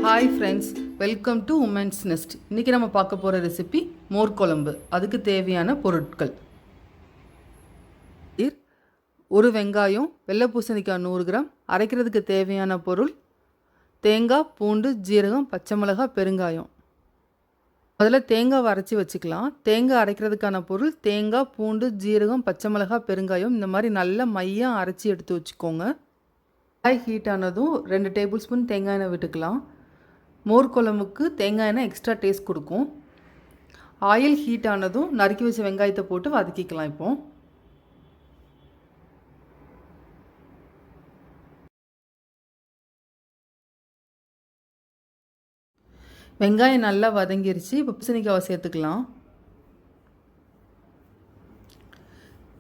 Hi friends, welcome to Women's Nest. இன்றைக்கி நம்ம பார்க்க போகிற ரெசிபி மோர் குழம்பு. அதுக்கு தேவையான பொருட்கள்: ஒரு வெங்காயம், வெள்ளை பூசணிக்காய் 100 கிராம், அரைக்கிறதுக்கு தேவையான பொருள் தேங்காய், பூண்டு, ஜீரகம், பச்சை மிளகாய், பெருங்காயம். முதல்ல தேங்காவை அரைச்சி வச்சுக்கலாம். தேங்காய் அரைக்கிறதுக்கான பொருள் தேங்காய், பூண்டு, ஜீரகம், பச்சை மிளகாய், பெருங்காயம். இந்த மாதிரி நல்லா மையாக அரைச்சி எடுத்து வச்சுக்கோங்க. காய் ஹீட் ஆனதும் 2 டேபிள் ஸ்பூன் தேங்காய் எண்ணெய் விட்டுக்கலாம். மோர் குழம்புக்கு தேங்காய் எண்ணெய் எக்ஸ்ட்ரா டேஸ்ட் கொடுக்கும். ஆயில் ஹீட் ஆனதும் நறுக்கி வச்ச வெங்காயத்தை போட்டு வதக்கிக்கலாம். இப்போ வெங்காயம் நல்லா வதங்கிருச்சு. இப்போ பூசணிக்காவை சேர்த்துக்கலாம்.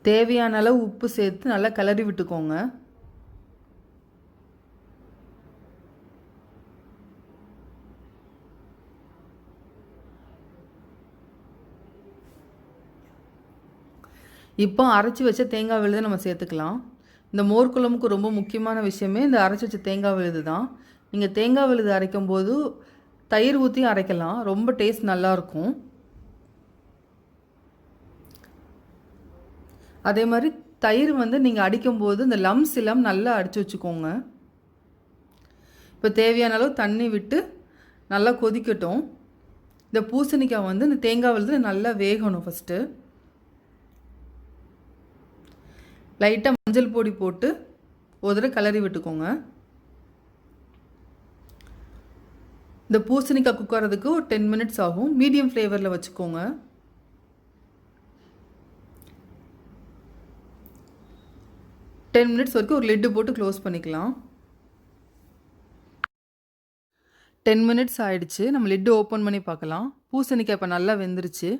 தேவையான அளவு உப்பு சேர்த்து நல்லா கிளறி விட்டுக்கோங்க. இப்போ அரைச்சி வச்ச தேங்காய் விழுதை நம்ம சேர்த்துக்கலாம். இந்த மோர் குழம்புக்கு ரொம்ப முக்கியமான விஷயமே இந்த அரைச்சி வச்ச தேங்காய் விழுது தான். நீங்கள் தேங்காய் விழுது அரைக்கும் போது தயிர் ஊற்றி அரைக்கலாம், ரொம்ப டேஸ்ட் நல்லாயிருக்கும். அதே மாதிரி தயிர் நீங்கள் அடிக்கும்போது இந்த லம்ஸ் எல்லாம் நல்லா அடித்து வச்சுக்கோங்க. இப்போ தேவையான அளவு தண்ணி விட்டு நல்லா கொதிக்கட்டும். இந்த பூசணிக்காய் இந்த தேங்காய் விழுது நல்லா வேகணும். ஃபஸ்ட்டு லைட்டாக மஞ்சள் பொடி போட்டு ஒரு தடவை கிளறி விட்டுக்கோங்க. இந்த பூசணிக்காய் குக் ஆகிறதுக்கு ஒரு 10 மினிட்ஸ் ஆகும். மீடியம் ஃப்ளேவரில் வச்சுக்கோங்க. மினிட்ஸ் வரைக்கும் ஒரு லிட்டு போட்டு க்ளோஸ் பண்ணிக்கலாம். 10 மினிட்ஸ் ஆகிடுச்சு. நம்ம லிட்டு ஓப்பன் பண்ணி பார்க்கலாம். பூசணிக்காய் இப்போ நல்லா வெந்துருச்சு.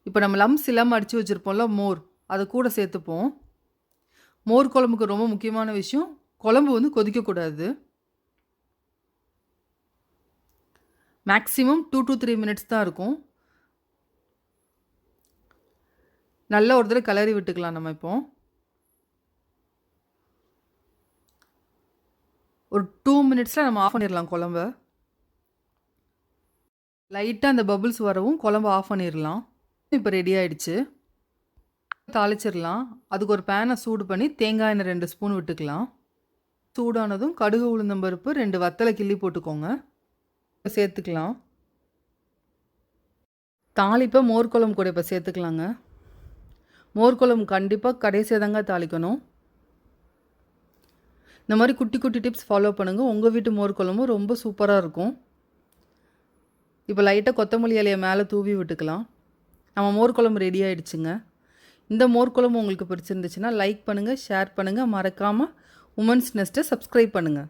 இப்போ நம்ம லம்ஸ் இல்லாமல் அடித்து வச்சுருப்போம்ல மோர், அதை கூட சேர்த்துப்போம். மோர் குழம்புக்கு ரொம்ப முக்கியமான விஷயம், குழம்பு கொதிக்கக்கூடாது. மேக்ஸிமம் 2 to 3 மினிட்ஸ் தான் இருக்கும். நல்லா ஒரு தடவை கிளறி விட்டுக்கலாம். நம்ம இப்போ ஒரு 2 மினிட்ஸில் நம்ம ஆஃப் பண்ணிடலாம் குழம்ப. லைட்டாக அந்த பபுள்ஸ் வரவும் குழம்பு ஆஃப் பண்ணிடலாம். இப்போ ரெடி ஆகிடுச்சு. தாளிச்சிடலாம். அதுக்கு ஒரு பேனை சூடு பண்ணி தேங்காய் எண்ணெய் 2 ஸ்பூன் விட்டுக்கலாம். சூடானதும் கடுகு, உளுந்தம்பருப்பு, 2 வத்தலை கிள்ளி போட்டுக்கோங்க. சேர்த்துக்கலாம். தாளிப்பை மோர் குழம்பு கூட இப்போ சேர்த்துக்கலாங்க. மோர் குழம்பு கண்டிப்பாக கடைசியாக தாங்க தாளிக்கணும். இந்த மாதிரி குட்டி குட்டி டிப்ஸ் ஃபாலோ பண்ணுங்கள். உங்கள் வீட்டு மோர் குழம்பு ரொம்ப சூப்பராக இருக்கும். இப்போ லைட்டாக கொத்தமல்லி இலையை மேலே தூவி விட்டுக்கலாம். நம்ம மோர் குழம்பு ரெடி ஆகிடுச்சுங்க. இந்த மோர் குழம்பு உங்களுக்கு பிடிச்சிருந்துச்சுன்னா லைக் பண்ணுங்கள், ஷேர் பண்ணுங்கள், மறக்காமல் உமன்ஸ் நெஸ்ட்டை சப்ஸ்கிரைப் பண்ணுங்கள்.